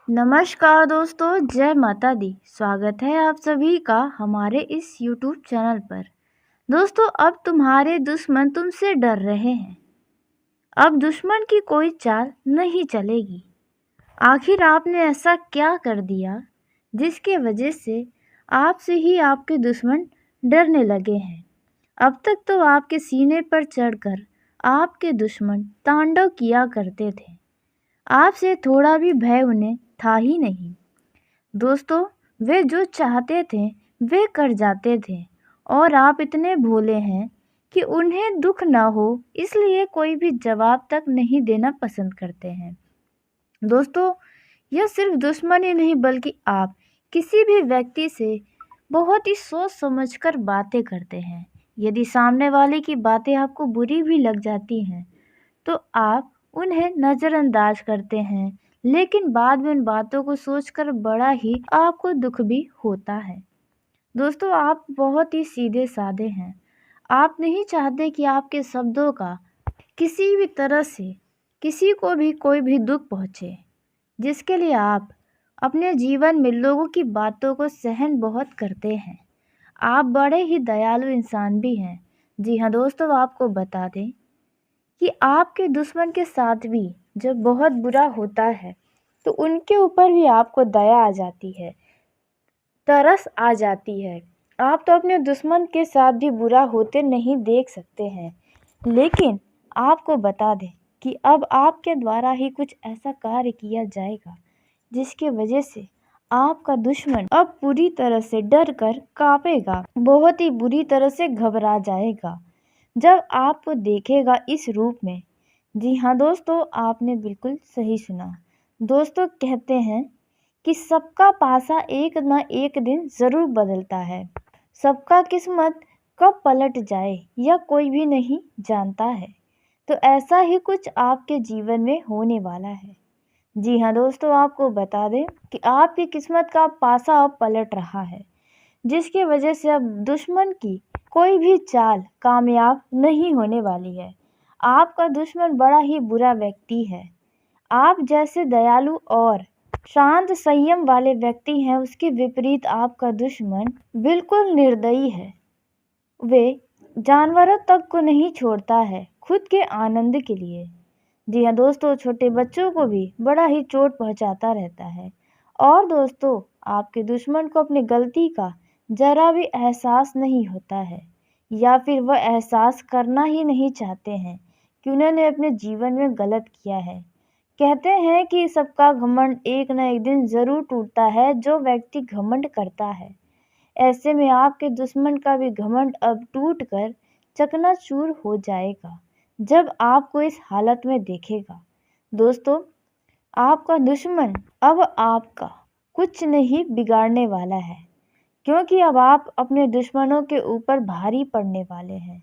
नमस्कार दोस्तों, जय माता दी। स्वागत है आप सभी का हमारे इस YouTube चैनल पर। दोस्तों, अब तुम्हारे दुश्मन तुमसे डर रहे हैं। अब दुश्मन की कोई चाल नहीं चलेगी। आखिर आपने ऐसा क्या कर दिया जिसके वजह से आपसे ही आपके दुश्मन डरने लगे हैं? अब तक तो आपके सीने पर चढ़कर आपके दुश्मन तांडव किया करते थे। आपसे थोड़ा भी भय उन्हें था ही नहीं। दोस्तों, वे जो चाहते थे वे कर जाते थे और आप इतने भोले हैं कि उन्हें दुख ना हो इसलिए कोई भी जवाब तक नहीं देना पसंद करते हैं। दोस्तों, यह सिर्फ दुश्मनी नहीं बल्कि आप किसी भी व्यक्ति से बहुत ही सोच समझकर बातें करते हैं। यदि सामने वाले की बातें आपको बुरी भी लग जाती हैं तो आप उन्हें नज़रअंदाज करते हैं, लेकिन बाद में उन बातों को सोचकर बड़ा ही आपको दुख भी होता है। दोस्तों, आप बहुत ही सीधे साधे हैं। आप नहीं चाहते कि आपके शब्दों का किसी भी तरह से किसी को भी कोई भी दुख पहुँचे, जिसके लिए आप अपने जीवन में लोगों की बातों को सहन बहुत करते हैं। आप बड़े ही दयालु इंसान भी हैं। जी हाँ दोस्तों, आपको बता दें कि आपके दुश्मन के साथ भी जब बहुत बुरा होता है तो उनके ऊपर भी आपको दया आ जाती है, तरस आ जाती है। आप तो अपने दुश्मन के साथ भी बुरा होते नहीं देख सकते हैं, लेकिन आपको बता दें कि अब आपके द्वारा ही कुछ ऐसा कार्य किया जाएगा जिसके वजह से आपका दुश्मन अब पूरी तरह से डर कर कांपेगा, बहुत ही बुरी तरह से घबरा जाएगा जब आपको देखेगा इस रूप में। जी हाँ दोस्तों, आपने बिल्कुल सही सुना। दोस्तों, कहते हैं कि सबका पासा एक न एक दिन ज़रूर बदलता है। सबका किस्मत कब पलट जाए यह कोई भी नहीं जानता है। तो ऐसा ही कुछ आपके जीवन में होने वाला है। जी हाँ दोस्तों, आपको बता दें कि आपकी किस्मत का पासा अब पलट रहा है, जिसकी वजह से अब दुश्मन की कोई भी चाल कामयाब नहीं होने वाली है। आपका दुश्मन बड़ा ही बुरा व्यक्ति है। आप जैसे दयालु और शांत संयम वाले व्यक्ति हैं, उसके विपरीत आपका दुश्मन बिल्कुल निर्दयी है। वे जानवरों तक को नहीं छोड़ता है खुद के आनंद के लिए। जी हाँ दोस्तों, छोटे बच्चों को भी बड़ा ही चोट पहुंचाता रहता है। और दोस्तों, आपके दुश्मन को अपनी गलती का जरा भी एहसास नहीं होता है, या फिर वह एहसास करना ही नहीं चाहते हैं कि उन्होंने अपने जीवन में गलत किया है। कहते हैं कि सबका घमंड एक न एक दिन ज़रूर टूटता है जो व्यक्ति घमंड करता है। ऐसे में आपके दुश्मन का भी घमंड अब टूट कर चकनाचूर हो जाएगा जब आपको इस हालत में देखेगा। दोस्तों, आपका दुश्मन अब आपका कुछ नहीं बिगाड़ने वाला है, क्योंकि अब आप अपने दुश्मनों के ऊपर भारी पड़ने वाले हैं।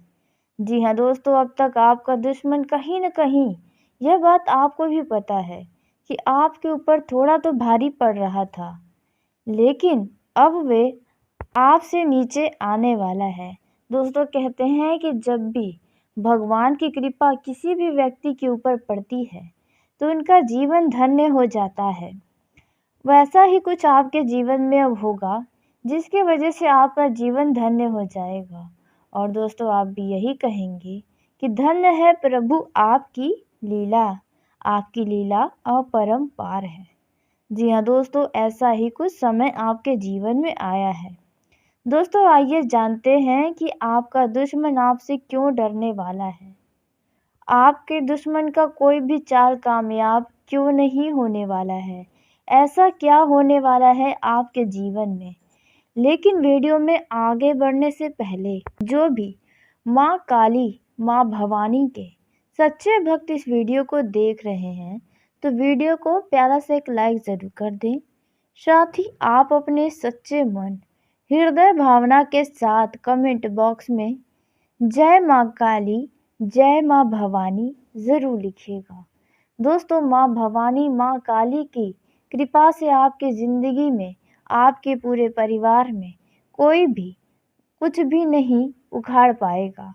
जी हाँ दोस्तों, अब तक आपका दुश्मन कहीं न कहीं यह बात आपको भी पता है कि आपके ऊपर थोड़ा तो भारी पड़ रहा था, लेकिन अब वे आपसे नीचे आने वाला है। दोस्तों, कहते हैं कि जब भी भगवान की कृपा किसी भी व्यक्ति के ऊपर पड़ती है तो उनका जीवन धन्य हो जाता है। वैसा ही कुछ आपके जीवन में अब होगा, जिसकी वजह से आपका जीवन धन्य हो जाएगा। और दोस्तों, आप भी यही कहेंगे कि धन्य है प्रभु आपकी लीला, आपकी लीला अपरंपार है। जी हाँ दोस्तों, ऐसा ही कुछ समय आपके जीवन में आया है। दोस्तों, आइए जानते हैं कि आपका दुश्मन आपसे क्यों डरने वाला है। आपके दुश्मन का कोई भी चाल कामयाब क्यों नहीं होने वाला है। ऐसा क्या होने वाला है आपके जीवन में। लेकिन वीडियो में आगे बढ़ने से पहले जो भी माँ काली, माँ भवानी के सच्चे भक्त इस वीडियो को देख रहे हैं तो वीडियो को प्यारा सा एक लाइक ज़रूर कर दें। साथ ही आप अपने सच्चे मन, हृदय भावना के साथ कमेंट बॉक्स में जय माँ काली, जय माँ भवानी ज़रूर लिखिएगा। दोस्तों, माँ भवानी, माँ काली की कृपा से आपकी ज़िंदगी में, आपके पूरे परिवार में कोई भी कुछ भी नहीं उखाड़ पाएगा।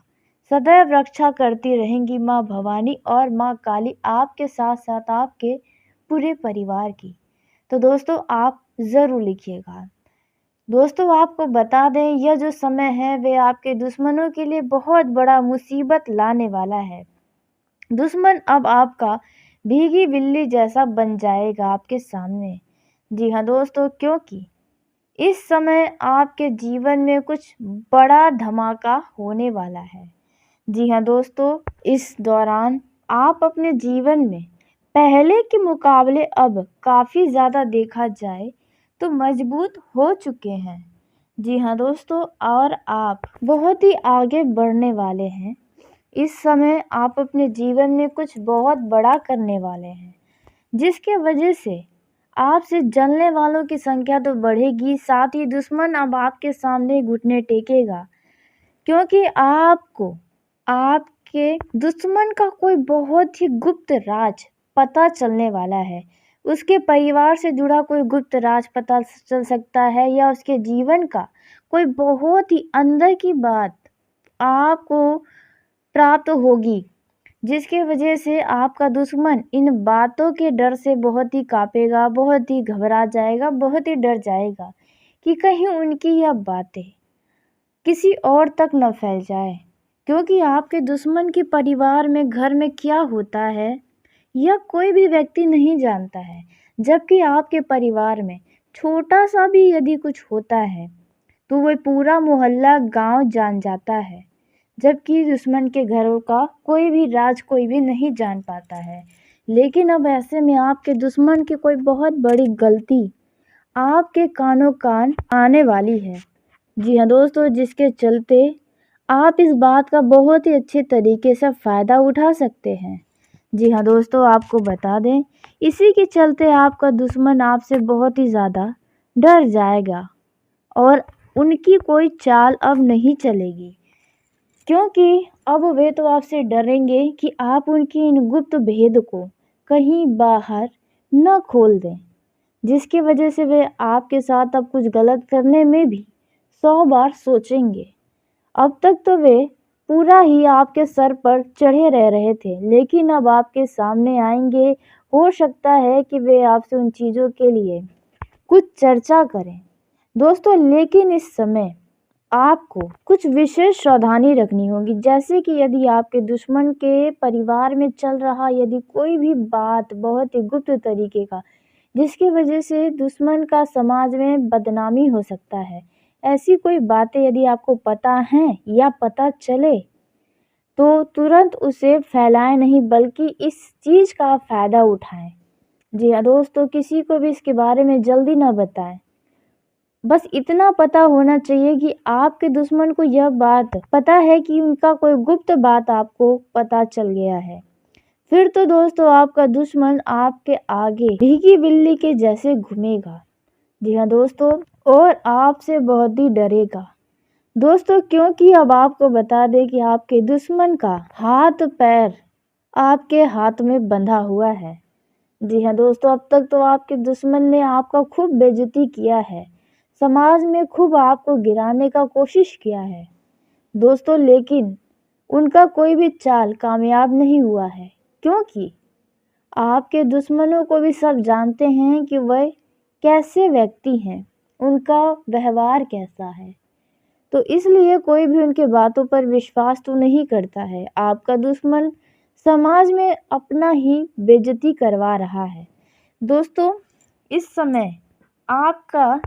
सदैव रक्षा करती रहेंगी माँ भवानी और माँ काली आपके साथ साथ आपके पूरे परिवार की। तो दोस्तों आप ज़रूर लिखिएगा। दोस्तों आपको बता दें, यह जो समय है वे आपके दुश्मनों के लिए बहुत बड़ा मुसीबत लाने वाला है। दुश्मन अब आपका भीगी बिल्ली जैसा बन जाएगा आपके सामने। जी हाँ दोस्तों, क्योंकि इस समय आपके जीवन में कुछ बड़ा धमाका होने वाला है। जी हाँ दोस्तों, इस दौरान आप अपने जीवन में पहले के मुकाबले अब काफ़ी ज़्यादा देखा जाए तो मजबूत हो चुके हैं। जी हाँ दोस्तों, और आप बहुत ही आगे बढ़ने वाले हैं। इस समय आप अपने जीवन में कुछ बहुत बड़ा करने वाले हैं, जिसके वजह से आपसे जलने वालों की संख्या तो बढ़ेगी, साथ ही दुश्मन अब आपके सामने घुटने टेकेगा, क्योंकि आपको आपके दुश्मन का कोई बहुत ही गुप्त राज पता चलने वाला है। उसके परिवार से जुड़ा कोई गुप्त राज पता चल सकता है, या उसके जीवन का कोई बहुत ही अंदर की बात आपको प्राप्त होगी, जिसकी वजह से आपका दुश्मन इन बातों के डर से बहुत ही कांपेगा, बहुत ही घबरा जाएगा, बहुत ही डर जाएगा कि कहीं उनकी यह बातें किसी और तक न फैल जाए। क्योंकि आपके दुश्मन के परिवार में, घर में क्या होता है यह कोई भी व्यक्ति नहीं जानता है, जबकि आपके परिवार में छोटा सा भी यदि कुछ होता है तो वह पूरा मोहल्ला गांव जान जाता है, जबकि दुश्मन के घरों का कोई भी राज कोई भी नहीं जान पाता है। लेकिन अब ऐसे में आपके दुश्मन की कोई बहुत बड़ी गलती आपके कानों कान आने वाली है। जी हाँ दोस्तों, जिसके चलते आप इस बात का बहुत ही अच्छे तरीके से फ़ायदा उठा सकते हैं। जी हाँ दोस्तों, आपको बता दें, इसी के चलते आपका दुश्मन आपसे बहुत ही ज़्यादा डर जाएगा और उनकी कोई चाल अब नहीं चलेगी, क्योंकि अब वे तो आपसे डरेंगे कि आप उनकी इन गुप्त भेद को कहीं बाहर न खोल दें, जिसकी वजह से वे आपके साथ अब कुछ गलत करने में भी 100 बार सोचेंगे। अब तक तो वे पूरा ही आपके सर पर चढ़े रह रहे थे, लेकिन अब आपके सामने आएंगे। हो सकता है कि वे आपसे उन चीज़ों के लिए कुछ चर्चा करें दोस्तों, लेकिन इस समय आपको कुछ विशेष सावधानी रखनी होगी। जैसे कि यदि आपके दुश्मन के परिवार में चल रहा यदि कोई भी बात बहुत ही गुप्त तरीके का, जिसकी वजह से दुश्मन का समाज में बदनामी हो सकता है, ऐसी कोई बातें यदि आपको पता हैं या पता चले तो तुरंत उसे फैलाएं नहीं, बल्कि इस चीज़ का फ़ायदा उठाएं। जी हाँ दोस्तों, किसी को भी इसके बारे में जल्दी ना बताएं। बस इतना पता होना चाहिए कि आपके दुश्मन को यह बात पता है कि उनका कोई गुप्त बात आपको पता चल गया है। फिर तो दोस्तों आपका दुश्मन आपके आगे भीगी बिल्ली के जैसे घूमेगा। जी हाँ दोस्तों, और आपसे बहुत ही डरेगा दोस्तों, क्योंकि अब आपको बता दें कि आपके दुश्मन का हाथ पैर आपके हाथ में बंधा हुआ है। जी हाँ दोस्तों, अब तक तो आपके दुश्मन ने आपका खूब बेइज्जती किया है, समाज में खूब आपको गिराने का कोशिश किया है दोस्तों, लेकिन उनका कोई भी चाल कामयाब नहीं हुआ है, क्योंकि आपके दुश्मनों को भी सब जानते हैं कि वह कैसे व्यक्ति हैं, उनका व्यवहार कैसा है। तो इसलिए कोई भी उनके बातों पर विश्वास तो नहीं करता है। आपका दुश्मन समाज में अपना ही बेइज्जती करवा रहा है दोस्तों। इस समय आपका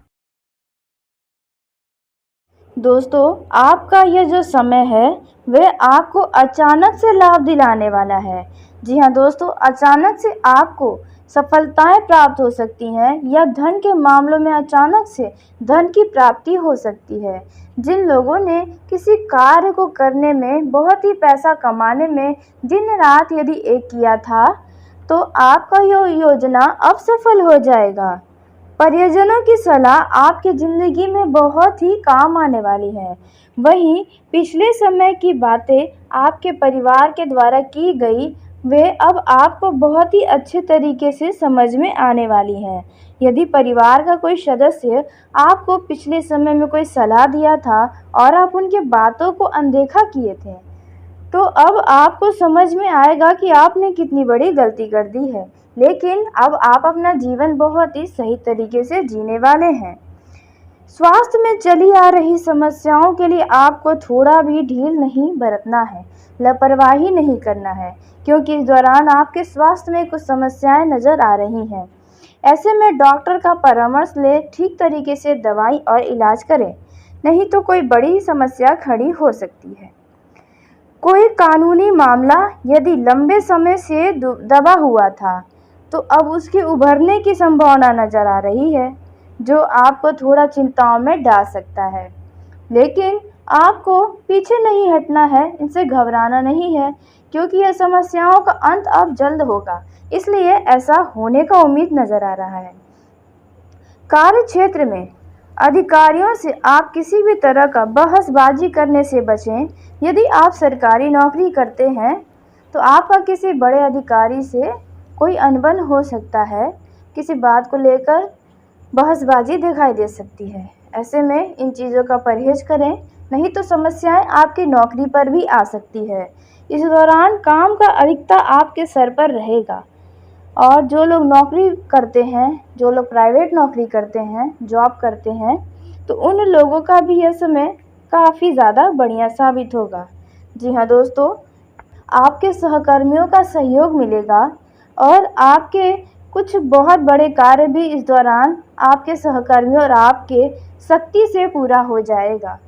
यह जो समय है वह आपको अचानक से लाभ दिलाने वाला है। जी हाँ दोस्तों, अचानक से आपको सफलताएं प्राप्त हो सकती हैं, या धन के मामलों में अचानक से धन की प्राप्ति हो सकती है। जिन लोगों ने किसी कार्य को करने में, बहुत ही पैसा कमाने में दिन रात यदि एक किया था, तो आपका यह योजना अब सफल हो जाएगा। परिजनों की सलाह आपकी ज़िंदगी में बहुत ही काम आने वाली है। वहीं पिछले समय की बातें आपके परिवार के द्वारा की गई, वे अब आपको बहुत ही अच्छे तरीके से समझ में आने वाली हैं। यदि परिवार का कोई सदस्य आपको पिछले समय में कोई सलाह दिया था और आप उनकी बातों को अनदेखा किए थे, तो अब आपको समझ में आएगा कि आपने कितनी बड़ी गलती कर दी है। लेकिन अब आप अपना जीवन बहुत ही सही तरीके से जीने वाले हैं। स्वास्थ्य में चली आ रही समस्याओं के लिए आपको थोड़ा भी ढील नहीं बरतना है, लापरवाही नहीं करना है, क्योंकि इस दौरान आपके स्वास्थ्य में कुछ समस्याएं नज़र आ रही हैं। ऐसे में डॉक्टर का परामर्श ले, ठीक तरीके से दवाई और इलाज करें, नहीं तो कोई बड़ी समस्या खड़ी हो सकती है। कोई कानूनी मामला यदि लंबे समय से दबा हुआ था, तो अब उसके उभरने की संभावना नज़र आ रही है, जो आपको थोड़ा चिंताओं में डाल सकता है। लेकिन आपको पीछे नहीं हटना है, इनसे घबराना नहीं है, क्योंकि यह समस्याओं का अंत अब जल्द होगा, इसलिए ऐसा होने का उम्मीद नज़र आ रहा है। कार्य क्षेत्र में अधिकारियों से आप किसी भी तरह का बहसबाजी करने से बचें। यदि आप सरकारी नौकरी करते हैं तो आपका किसी बड़े अधिकारी से कोई अनबन हो सकता है, किसी बात को लेकर बहसबाजी दिखाई दे सकती है। ऐसे में इन चीज़ों का परहेज करें, नहीं तो समस्याएं आपकी नौकरी पर भी आ सकती है। इस दौरान काम का अधिकता आपके सर पर रहेगा, और जो लोग नौकरी करते हैं, जो लोग प्राइवेट नौकरी करते हैं, जॉब करते हैं, तो उन लोगों का भी यह समय काफ़ी ज़्यादा बढ़िया साबित होगा। जी हाँ दोस्तों, आपके सहकर्मियों का सहयोग मिलेगा और आपके कुछ बहुत बड़े कार्य भी इस दौरान आपके सहकर्मियों और आपके शक्ति से पूरा हो जाएगा,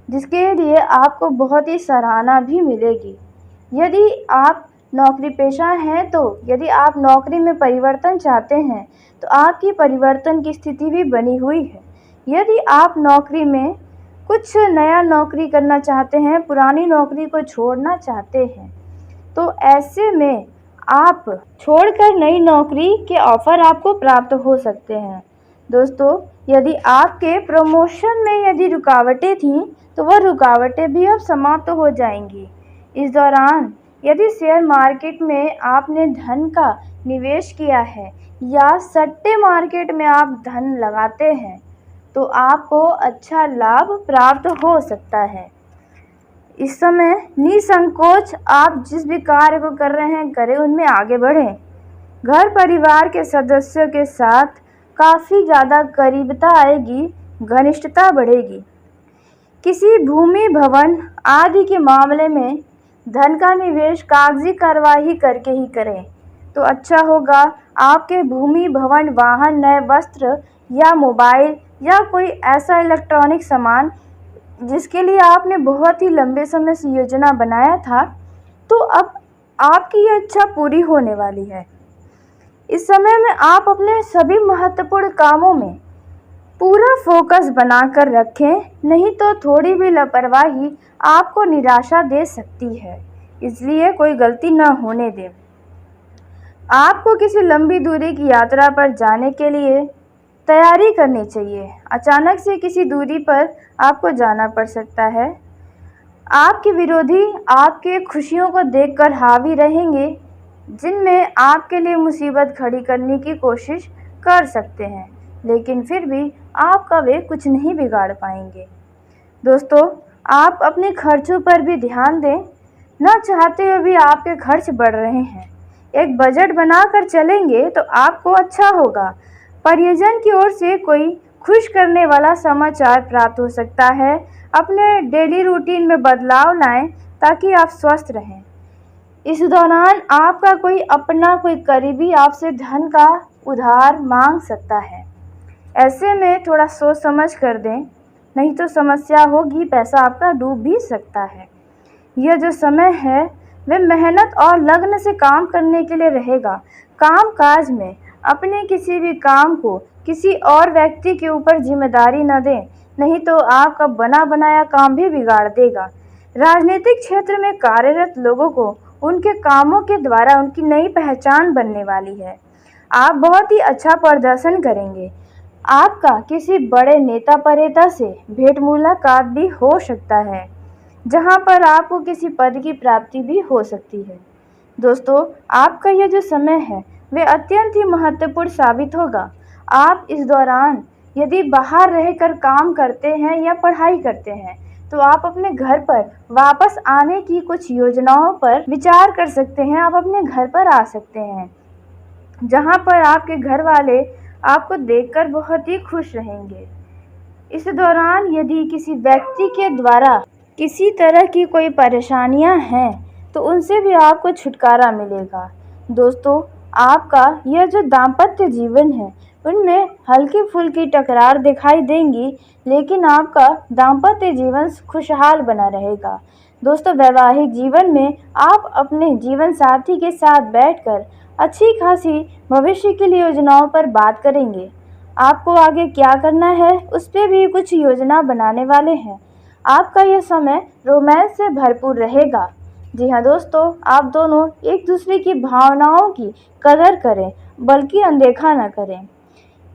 जिसके लिए आपको बहुत ही सराहना भी मिलेगी। यदि आप नौकरी पेशा हैं, तो यदि आप नौकरी में परिवर्तन चाहते हैं, तो आपकी परिवर्तन की स्थिति भी बनी हुई है। यदि आप नौकरी में कुछ नया नौकरी करना चाहते हैं, पुरानी नौकरी को छोड़ना चाहते हैं, तो ऐसे में आप छोड़कर नई नौकरी के ऑफ़र आपको प्राप्त हो सकते हैं। दोस्तों, यदि आपके प्रमोशन में यदि रुकावटें थीं, तो वह रुकावटें भी अब समाप्त हो जाएंगी। इस दौरान यदि शेयर मार्केट में आपने धन का निवेश किया है या सट्टे मार्केट में आप धन लगाते हैं, तो आपको अच्छा लाभ प्राप्त हो सकता है। इस समय निसंकोच आप जिस भी कार्य को कर रहे हैं करें, उनमें आगे बढ़ें। घर परिवार के सदस्यों के साथ काफ़ी ज़्यादा करीबता आएगी, घनिष्ठता बढ़ेगी। किसी भूमि भवन आदि के मामले में धन का निवेश कागजी कार्यवाही करके ही करें तो अच्छा होगा। आपके भूमि भवन, वाहन, नए वस्त्र या मोबाइल या कोई ऐसा इलेक्ट्रॉनिक सामान जिसके लिए आपने बहुत ही लंबे समय से योजना बनाया था, तो अब आपकी ये इच्छा पूरी होने वाली है। इस समय में आप अपने सभी महत्वपूर्ण कामों में पूरा फोकस बनाकर रखें, नहीं तो थोड़ी भी लापरवाही आपको निराशा दे सकती है, इसलिए कोई गलती न होने दें। आपको किसी लंबी दूरी की यात्रा पर जाने के लिए तैयारी करनी चाहिए। अचानक से किसी दूरी पर आपको जाना पड़ सकता है। आपके विरोधी आपके खुशियों को देखकर हावी रहेंगे, जिनमें आपके लिए मुसीबत खड़ी करने की कोशिश कर सकते हैं, लेकिन फिर भी आपका वे कुछ नहीं बिगाड़ पाएंगे। दोस्तों, आप अपने खर्चों पर भी ध्यान दें। न चाहते हुए भी आपके खर्च बढ़ रहे हैं। एक बजट बनाकर चलेंगे तो आपको अच्छा होगा। परिजन की ओर से कोई खुश करने वाला समाचार प्राप्त हो सकता है। अपने डेली रूटीन में बदलाव लाएं ताकि आप स्वस्थ रहें। इस दौरान आपका कोई अपना, कोई करीबी आपसे धन का उधार मांग सकता है। ऐसे में थोड़ा सोच समझ कर दें, नहीं तो समस्या होगी, पैसा आपका डूब भी सकता है। यह जो समय है वे मेहनत और लगन से काम करने के लिए रहेगा। काम काज में अपने किसी भी काम को किसी और व्यक्ति के ऊपर जिम्मेदारी न दें, नहीं तो आपका बना बनाया काम भी बिगाड़ देगा। राजनीतिक क्षेत्र में कार्यरत लोगों को उनके कामों के द्वारा उनकी नई पहचान बनने वाली है। आप बहुत ही अच्छा प्रदर्शन करेंगे। आपका किसी बड़े नेता परेता से भेंट मुलाकात भी हो सकता है, जहां पर आपको किसी पद की प्राप्ति भी हो सकती है। दोस्तों, आपका यह जो समय है वे अत्यंत ही महत्वपूर्ण साबित होगा। आप इस दौरान यदि बाहर रहकर काम करते हैं या पढ़ाई करते हैं, तो आप अपने घर पर वापस आने की कुछ योजनाओं पर विचार कर सकते हैं। आप अपने घर पर आ सकते हैं। जहाँ पर आपके घर वाले आपको देखकर बहुत ही खुश रहेंगे। इस दौरान यदि किसी व्यक्ति के द्वारा किसी तरह की कोई परेशानियां हैं तो उनसे भी आपको छुटकारा मिलेगा। दोस्तों, आपका यह जो दाम्पत्य जीवन है उनमें हल्की फुल्की टकरार दिखाई देंगी, लेकिन आपका दाम्पत्य जीवन खुशहाल बना रहेगा। दोस्तों, वैवाहिक जीवन में आप अपने जीवन साथी के साथ बैठकर अच्छी खासी भविष्य की योजनाओं पर बात करेंगे। आपको आगे क्या करना है उस पर भी कुछ योजना बनाने वाले हैं। आपका यह समय रोमांस से भरपूर रहेगा। जी हाँ दोस्तों, आप दोनों एक दूसरे की भावनाओं की कदर करें, बल्कि अनदेखा न करें।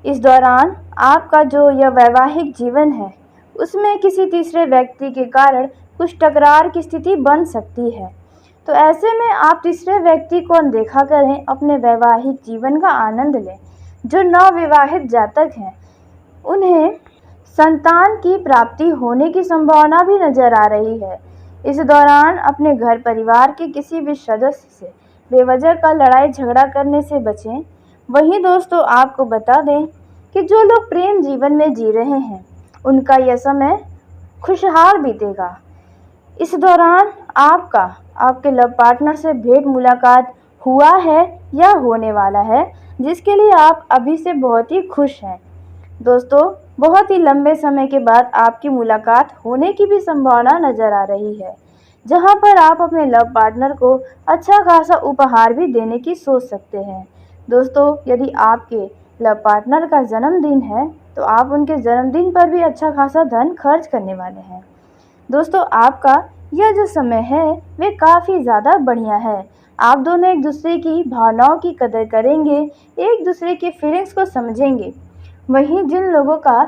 इस दौरान आपका जो यह वैवाहिक जीवन है उसमें किसी तीसरे व्यक्ति के कारण कुछ टकरार की स्थिति बन सकती है। तो ऐसे में आप तीसरे व्यक्ति को अनदेखा करें, अपने वैवाहिक जीवन का आनंद लें। जो नवविवाहित जातक हैं उन्हें संतान की प्राप्ति होने की संभावना भी नजर आ रही है। इस दौरान अपने घर परिवार के किसी भी सदस्य से बेवजह का लड़ाई झगड़ा करने से बचें। वहीं दोस्तों, आपको बता दें कि जो लोग प्रेम जीवन में जी रहे हैं उनका यह समय खुशहाल बीतेगा। इस दौरान आपके लव पार्टनर से भेंट मुलाकात हुआ है या होने वाला है, जिसके लिए आप अभी से बहुत ही खुश हैं। दोस्तों, बहुत ही लंबे समय के बाद आपकी मुलाकात होने की भी संभावना नजर आ रही है, जहां पर आप अपने लव पार्टनर को अच्छा खासा उपहार भी देने की सोच सकते हैं। दोस्तों, यदि आपके लव पार्टनर का जन्मदिन है तो आप उनके जन्मदिन पर भी अच्छा खासा धन खर्च करने वाले हैं। दोस्तों, आपका यह जो समय है वे काफ़ी ज़्यादा बढ़िया है। आप दोनों एक दूसरे की भावनाओं की कदर करेंगे, एक दूसरे की फीलिंग्स को समझेंगे। वहीं जिन लोगों का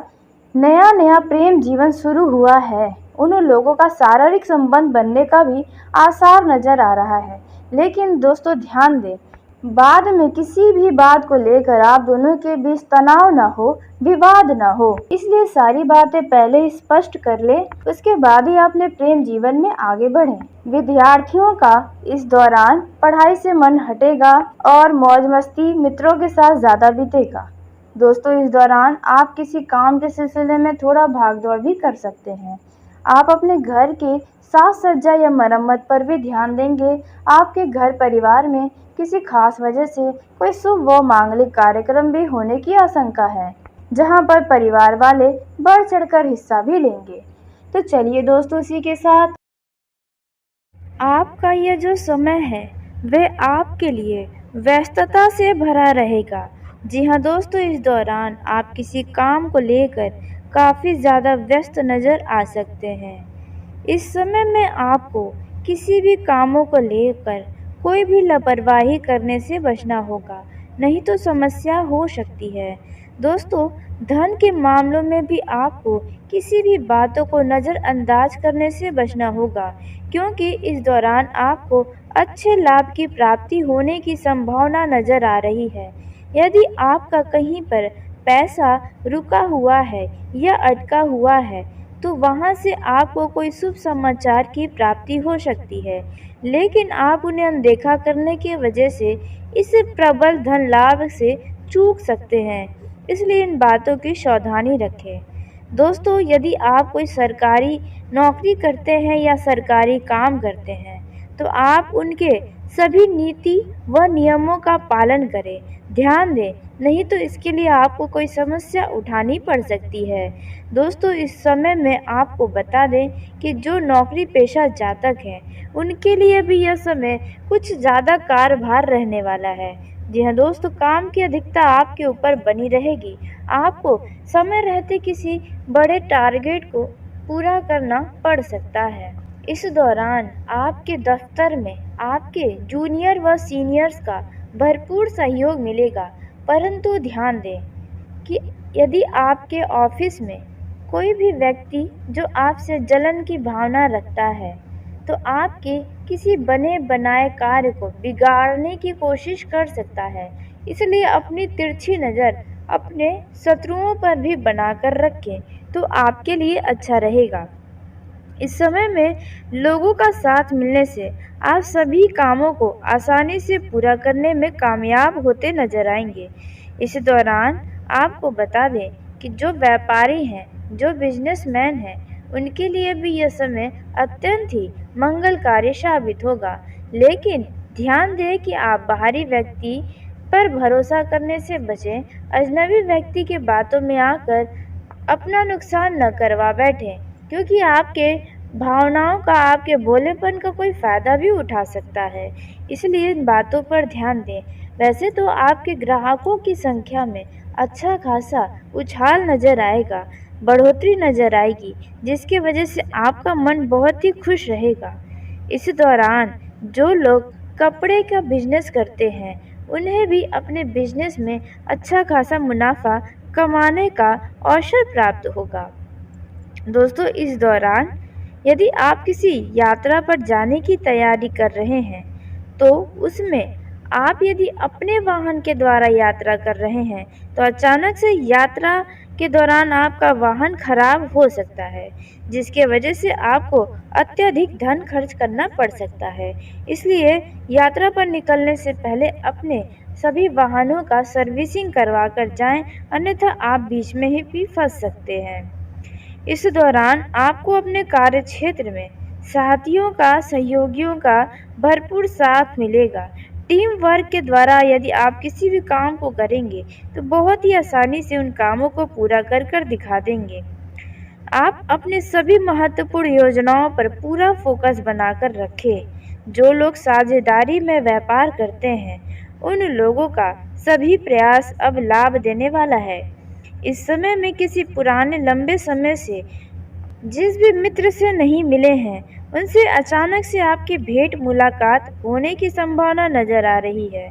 नया नया प्रेम जीवन शुरू हुआ है उन लोगों का शारीरिक संबंध बनने का भी आसार नज़र आ रहा है। लेकिन दोस्तों, ध्यान दें, बाद में किसी भी बात को लेकर आप दोनों के बीच तनाव ना हो, विवाद ना हो, इसलिए सारी बातें पहले ही स्पष्ट कर लें, उसके बाद ही अपने प्रेम जीवन में आगे बढ़ें। विद्यार्थियों का इस दौरान पढ़ाई से मन हटेगा और मौज मस्ती मित्रों के साथ ज़्यादा बीतेगा। दोस्तों, इस दौरान आप किसी काम के सिलसिले में थोड़ा भागदौड़ भी कर सकते हैं। आप अपने घर के साज सज्जा या मरम्मत पर भी ध्यान देंगे। आपके घर परिवार में किसी खास वजह से कोई शुभ व मांगलिक कार्यक्रम भी होने की आशंका है, जहां पर परिवार वाले बढ़ चढ़कर हिस्सा भी लेंगे। तो चलिए दोस्तों, इसी के साथ आपका यह जो समय है वह आपके लिए व्यस्तता से भरा रहेगा। जी हाँ दोस्तों, इस दौरान आप किसी काम को लेकर काफ़ी ज़्यादा व्यस्त नज़र आ सकते हैं। इस समय में आपको किसी भी कामों को लेकर कोई भी लापरवाही करने से बचना होगा, नहीं तो समस्या हो सकती है। दोस्तों, धन के मामलों में भी आपको किसी भी बातों को नज़रअंदाज करने से बचना होगा, क्योंकि इस दौरान आपको अच्छे लाभ की प्राप्ति होने की संभावना नज़र आ रही है। यदि आपका कहीं पर पैसा रुका हुआ है या अटका हुआ है तो वहां से आपको कोई शुभ समाचार की प्राप्ति हो सकती है, लेकिन आप उन्हें अनदेखा करने की वजह से इस प्रबल धन लाभ से चूक सकते हैं, इसलिए इन बातों की सावधानी रखें। दोस्तों, यदि आप कोई सरकारी नौकरी करते हैं या सरकारी काम करते हैं तो आप उनके सभी नीति व नियमों का पालन करें। ध्यान दें, नहीं तो इसके लिए आपको कोई समस्या उठानी पड़ सकती है। दोस्तों, इस समय में आपको बता दें कि जो नौकरी पेशा जातक हैं उनके लिए भी यह समय कुछ ज़्यादा कार्यभार रहने वाला है। जी हाँ दोस्तों, काम की अधिकता आपके ऊपर बनी रहेगी। आपको समय रहते किसी बड़े टारगेट को पूरा करना पड़ सकता है। इस दौरान आपके दफ्तर में आपके जूनियर व सीनियर्स का भरपूर सहयोग मिलेगा, परंतु ध्यान दें कि यदि आपके ऑफिस में कोई भी व्यक्ति जो आपसे जलन की भावना रखता है तो आपके किसी बने बनाए कार्य को बिगाड़ने की कोशिश कर सकता है, इसलिए अपनी तिरछी नज़र अपने शत्रुओं पर भी बनाकर रखें तो आपके लिए अच्छा रहेगा। इस समय में लोगों का साथ मिलने से आप सभी कामों को आसानी से पूरा करने में कामयाब होते नजर आएंगे। इस दौरान आपको बता दें कि जो व्यापारी हैं, जो बिजनेसमैन हैं, उनके लिए भी यह समय अत्यंत ही मंगलकारी साबित होगा। लेकिन ध्यान दें कि आप बाहरी व्यक्ति पर भरोसा करने से बचें। अजनबी व्यक्ति के बातों में आकर अपना नुकसान न करवा बैठें, क्योंकि आपके भावनाओं का, आपके भोलेपन का कोई फ़ायदा भी उठा सकता है। इसलिए इन बातों पर ध्यान दें। वैसे तो आपके ग्राहकों की संख्या में अच्छा खासा उछाल नज़र आएगा, बढ़ोतरी नज़र आएगी, जिसकी वजह से आपका मन बहुत ही खुश रहेगा। इस दौरान जो लोग कपड़े का बिजनेस करते हैं, उन्हें भी अपने बिजनेस में अच्छा खासा मुनाफा कमाने का अवसर प्राप्त होगा। दोस्तों, इस दौरान यदि आप किसी यात्रा पर जाने की तैयारी कर रहे हैं, तो उसमें आप यदि अपने वाहन के द्वारा यात्रा कर रहे हैं, तो अचानक से यात्रा के दौरान आपका वाहन खराब हो सकता है, जिसके वजह से आपको अत्यधिक धन खर्च करना पड़ सकता है। इसलिए यात्रा पर निकलने से पहले अपने सभी वाहनों का सर्विसिंग करवा कर जाएं, अन्यथा आप बीच में ही भी फंस सकते हैं। इस दौरान आपको अपने कार्य क्षेत्र में साथियों का, सहयोगियों का भरपूर साथ मिलेगा। टीम वर्क के द्वारा यदि आप किसी भी काम को करेंगे, तो बहुत ही आसानी से उन कामों को पूरा कर दिखा देंगे। आप अपने सभी महत्वपूर्ण योजनाओं पर पूरा फोकस बनाकर रखें। जो लोग साझेदारी में व्यापार करते हैं, उन लोगों का सभी प्रयास अब लाभ देने वाला है। इस समय में किसी पुराने लंबे समय से जिस भी मित्र से नहीं मिले हैं, उनसे अचानक से आपकी भेंट मुलाकात होने की संभावना नजर आ रही है।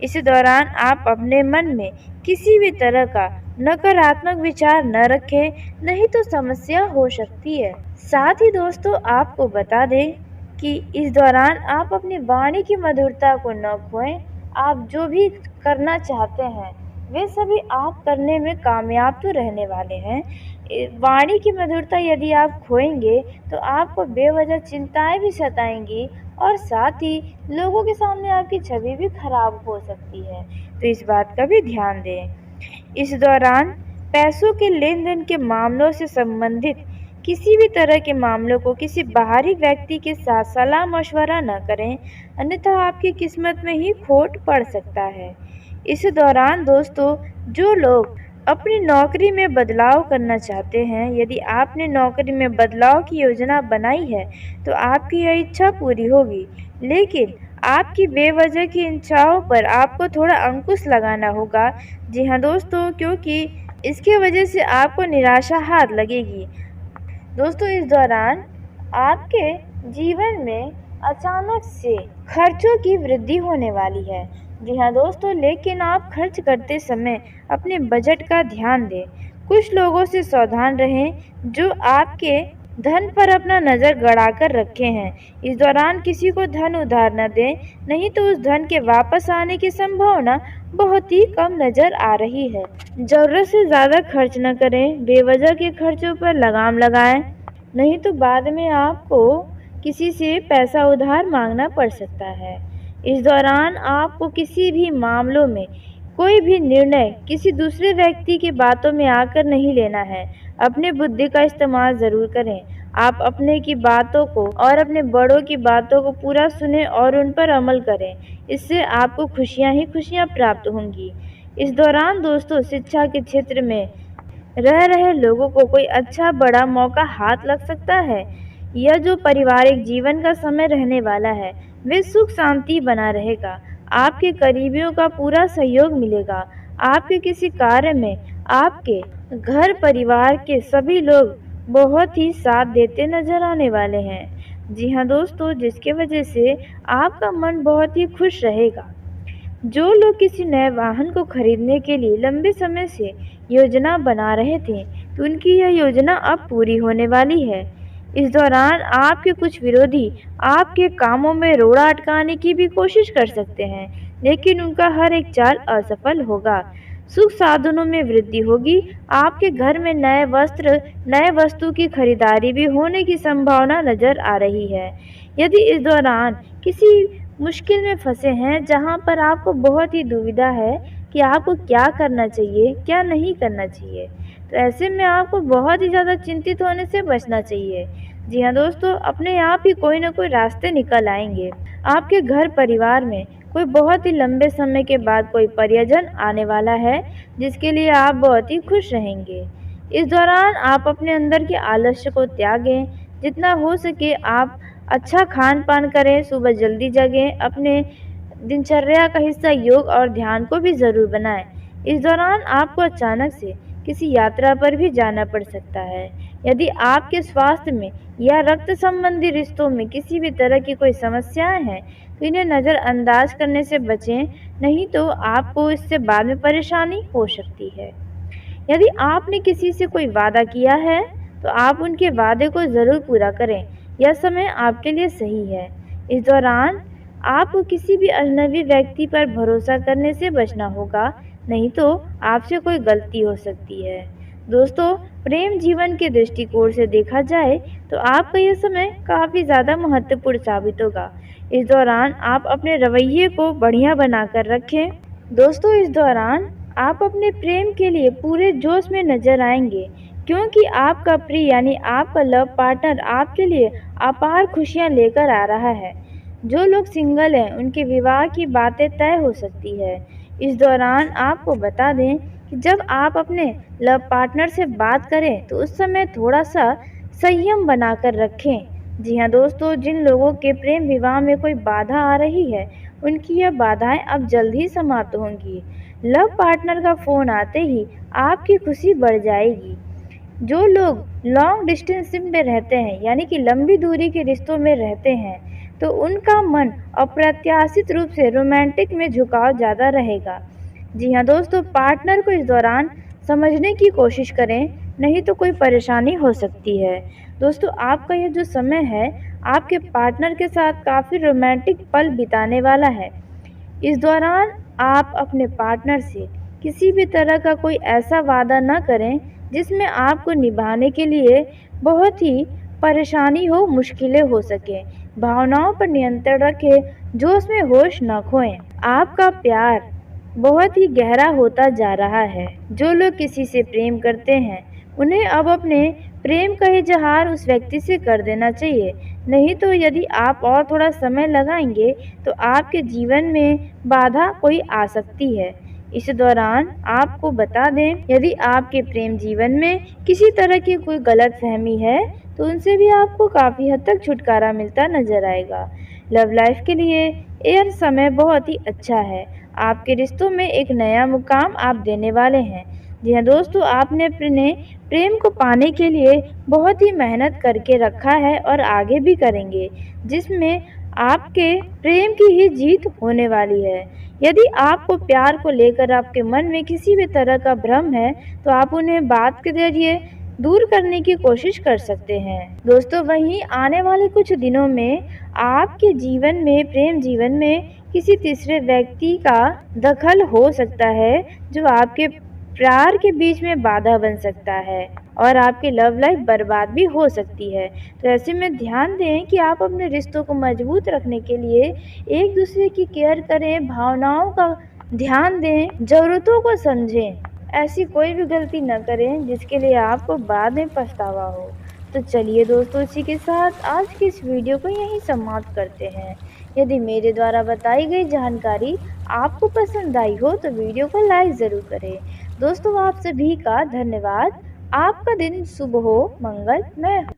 इस दौरान आप अपने मन में किसी भी तरह का नकारात्मक विचार न रखें, नहीं तो समस्या हो सकती है। साथ ही दोस्तों, आपको बता दें कि इस दौरान आप अपनी वाणी की मधुरता को न खोएं। आप जो भी करना चाहते हैं, वे सभी आप करने में कामयाब तो रहने वाले हैं। वाणी की मधुरता यदि आप खोएंगे, तो आपको बेवजह चिंताएं भी सताएंगी और साथ ही लोगों के सामने आपकी छवि भी खराब हो सकती है। तो इस बात का भी ध्यान दें। इस दौरान पैसों के लेन देन के मामलों से संबंधित किसी भी तरह के मामलों को किसी बाहरी व्यक्ति के साथ सलाह मशवरा न करें, अन्यथा आपकी किस्मत में ही खोट पड़ सकता है। इस दौरान दोस्तों, जो लोग अपनी नौकरी में बदलाव करना चाहते हैं, यदि आपने नौकरी में बदलाव की योजना बनाई है, तो आपकी यह इच्छा पूरी होगी। लेकिन आपकी बेवजह की इच्छाओं पर आपको थोड़ा अंकुश लगाना होगा। जी हाँ दोस्तों, क्योंकि इसकी वजह से आपको निराशा हाथ लगेगी। दोस्तों, इस दौरान आपके जीवन में अचानक से खर्चों की वृद्धि होने वाली है। जी हाँ दोस्तों, लेकिन आप खर्च करते समय अपने बजट का ध्यान दें। कुछ लोगों से सावधान रहें जो आपके धन पर अपना नज़र गड़ाकर रखे हैं। इस दौरान किसी को धन उधार न दें, नहीं तो उस धन के वापस आने की संभावना बहुत ही कम नज़र आ रही है। ज़रूरत से ज़्यादा खर्च न करें, बेवजह के खर्चों पर लगाम लगाएं, नहीं तो बाद में आपको किसी से पैसा उधार मांगना पड़ सकता है। इस दौरान आपको किसी भी मामलों में कोई भी निर्णय किसी दूसरे व्यक्ति की बातों में आकर नहीं लेना है। अपने बुद्धि का इस्तेमाल ज़रूर करें। आप अपने की बातों को और अपने बड़ों की बातों को पूरा सुनें और उन पर अमल करें। इससे आपको खुशियां ही खुशियां प्राप्त होंगी। इस दौरान दोस्तों, शिक्षा के क्षेत्र में रह रहे लोगों को कोई अच्छा बड़ा मौका हाथ लग सकता है। यह जो पारिवारिक जीवन का समय रहने वाला है, वे सुख शांति बना रहेगा। आपके करीबियों का पूरा सहयोग मिलेगा। आपके किसी कार्य में आपके घर परिवार के सभी लोग बहुत ही साथ देते नजर आने वाले हैं। जी हाँ दोस्तों, जिसके वजह से आपका मन बहुत ही खुश रहेगा। जो लोग किसी नए वाहन को खरीदने के लिए लंबे समय से योजना बना रहे थे, तो उनकी यह योजना अब पूरी होने वाली है। इस दौरान आपके कुछ विरोधी आपके कामों में रोड़ा अटकाने की भी कोशिश कर सकते हैं, लेकिन उनका हर एक चाल असफल होगा। सुख साधनों में वृद्धि होगी। आपके घर में नए वस्त्र, नए वस्तु की खरीदारी भी होने की संभावना नजर आ रही है। यदि इस दौरान किसी मुश्किल में फंसे हैं जहां पर आपको बहुत ही दुविधा है कि आपको क्या करना चाहिए, क्या नहीं करना चाहिए, तो ऐसे में आपको बहुत ही ज़्यादा चिंतित होने से बचना चाहिए। जी हाँ दोस्तों, अपने आप ही कोई ना कोई रास्ते निकल आएंगे। आपके घर परिवार में कोई बहुत ही लंबे समय के बाद कोई परिजन आने वाला है जिसके लिए आप बहुत ही खुश रहेंगे। इस दौरान आप अपने अंदर के आलस्य को त्यागें, जितना हो सके आप अच्छा खान पान करें, सुबह जल्दी जगें, अपने दिनचर्या का हिस्सा योग और ध्यान को भी ज़रूर बनाएं। इस दौरान आपको अचानक से किसी यात्रा पर भी जाना पड़ सकता है। यदि आपके स्वास्थ्य में या रक्त संबंधी रिश्तों में किसी भी तरह की कोई समस्याएं हैं तो इन्हें नज़रअंदाज करने से बचें, नहीं तो आपको इससे बाद में परेशानी हो सकती है। यदि आपने किसी से कोई वादा किया है तो आप उनके वादे को ज़रूर पूरा करें। यह समय आपके लिए सही है। इस दौरान आपको किसी भी अजनबी व्यक्ति पर भरोसा करने से बचना होगा, नहीं तो आपसे कोई गलती हो सकती है। दोस्तों, प्रेम जीवन के दृष्टिकोण से देखा जाए तो आपका यह समय काफ़ी ज़्यादा महत्वपूर्ण साबित होगा। इस दौरान आप अपने रवैये को बढ़िया बनाकर रखें। दोस्तों, इस दौरान आप अपने प्रेम के लिए पूरे जोश में नजर आएंगे, क्योंकि आपका प्रिय यानी आपका लव पार्टनर आपके लिए अपार खुशियां लेकर आ रहा है। जो लोग सिंगल हैं उनके विवाह की बातें तय हो सकती है। इस दौरान आपको बता दें कि जब आप अपने लव पार्टनर से बात करें तो उस समय थोड़ा सा संयम बनाकर रखें। जी हाँ दोस्तों, जिन लोगों के प्रेम विवाह में कोई बाधा आ रही है उनकी यह बाधाएं अब जल्द ही समाप्त होंगी। लव पार्टनर का फ़ोन आते ही आपकी खुशी बढ़ जाएगी। जो लोग लॉन्ग डिस्टेंस में रहते हैं यानी कि लंबी दूरी के रिश्तों में रहते हैं तो उनका मन अप्रत्याशित रूप से रोमांटिक में झुकाव ज़्यादा रहेगा। जी हाँ दोस्तों, पार्टनर को इस दौरान समझने की कोशिश करें, नहीं तो कोई परेशानी हो सकती है। दोस्तों, आपका यह जो समय है आपके पार्टनर के साथ काफ़ी रोमांटिक पल बिताने वाला है। इस दौरान आप अपने पार्टनर से किसी भी तरह का कोई ऐसा वादा न करें जिसमें आपको निभाने के लिए बहुत ही परेशानी हो, मुश्किलें हो सकें। भावनाओं पर नियंत्रण रखें, जोश में होश न खोएं। आपका प्यार बहुत ही गहरा होता जा रहा है। जो लोग किसी से प्रेम करते हैं उन्हें अब अपने प्रेम का इजहार उस व्यक्ति से कर देना चाहिए, नहीं तो यदि आप और थोड़ा समय लगाएंगे तो आपके जीवन में बाधा कोई आ सकती है। इस दौरान आपको बता दें, यदि आपके प्रेम जीवन में किसी तरह की कोई गलतफहमी है तो उनसे भी आपको काफ़ी हद तक छुटकारा मिलता नजर आएगा। लव लाइफ के लिए यह समय बहुत ही अच्छा है। आपके रिश्तों में एक नया मुकाम आप देने वाले हैं। जी हाँ दोस्तों, आपने अपने प्रेम को पाने के लिए बहुत ही मेहनत करके रखा है और आगे भी करेंगे, जिसमें आपके प्रेम की ही जीत होने वाली है। यदि आपको प्यार को लेकर आपके मन में किसी भी तरह का भ्रम है तो आप उन्हें बात के जरिए दूर करने की कोशिश कर सकते हैं। दोस्तों, वहीं आने वाले कुछ दिनों में आपके जीवन में, प्रेम जीवन में किसी तीसरे व्यक्ति का दखल हो सकता है जो आपके प्यार के बीच में बाधा बन सकता है और आपकी लव लाइफ बर्बाद भी हो सकती है। तो ऐसे में ध्यान दें कि आप अपने रिश्तों को मजबूत रखने के लिए एक दूसरे की केयर करें, भावनाओं का ध्यान दें, ज़रूरतों को समझें। ऐसी कोई भी गलती न करें जिसके लिए आपको बाद में पछतावा हो। तो चलिए दोस्तों, इसी के साथ आज की इस वीडियो को यहीं समाप्त करते हैं। यदि मेरे द्वारा बताई गई जानकारी आपको पसंद आई हो तो वीडियो को लाइक ज़रूर करें। दोस्तों, आप सभी का धन्यवाद। आपका दिन शुभ हो, मंगलमय हो।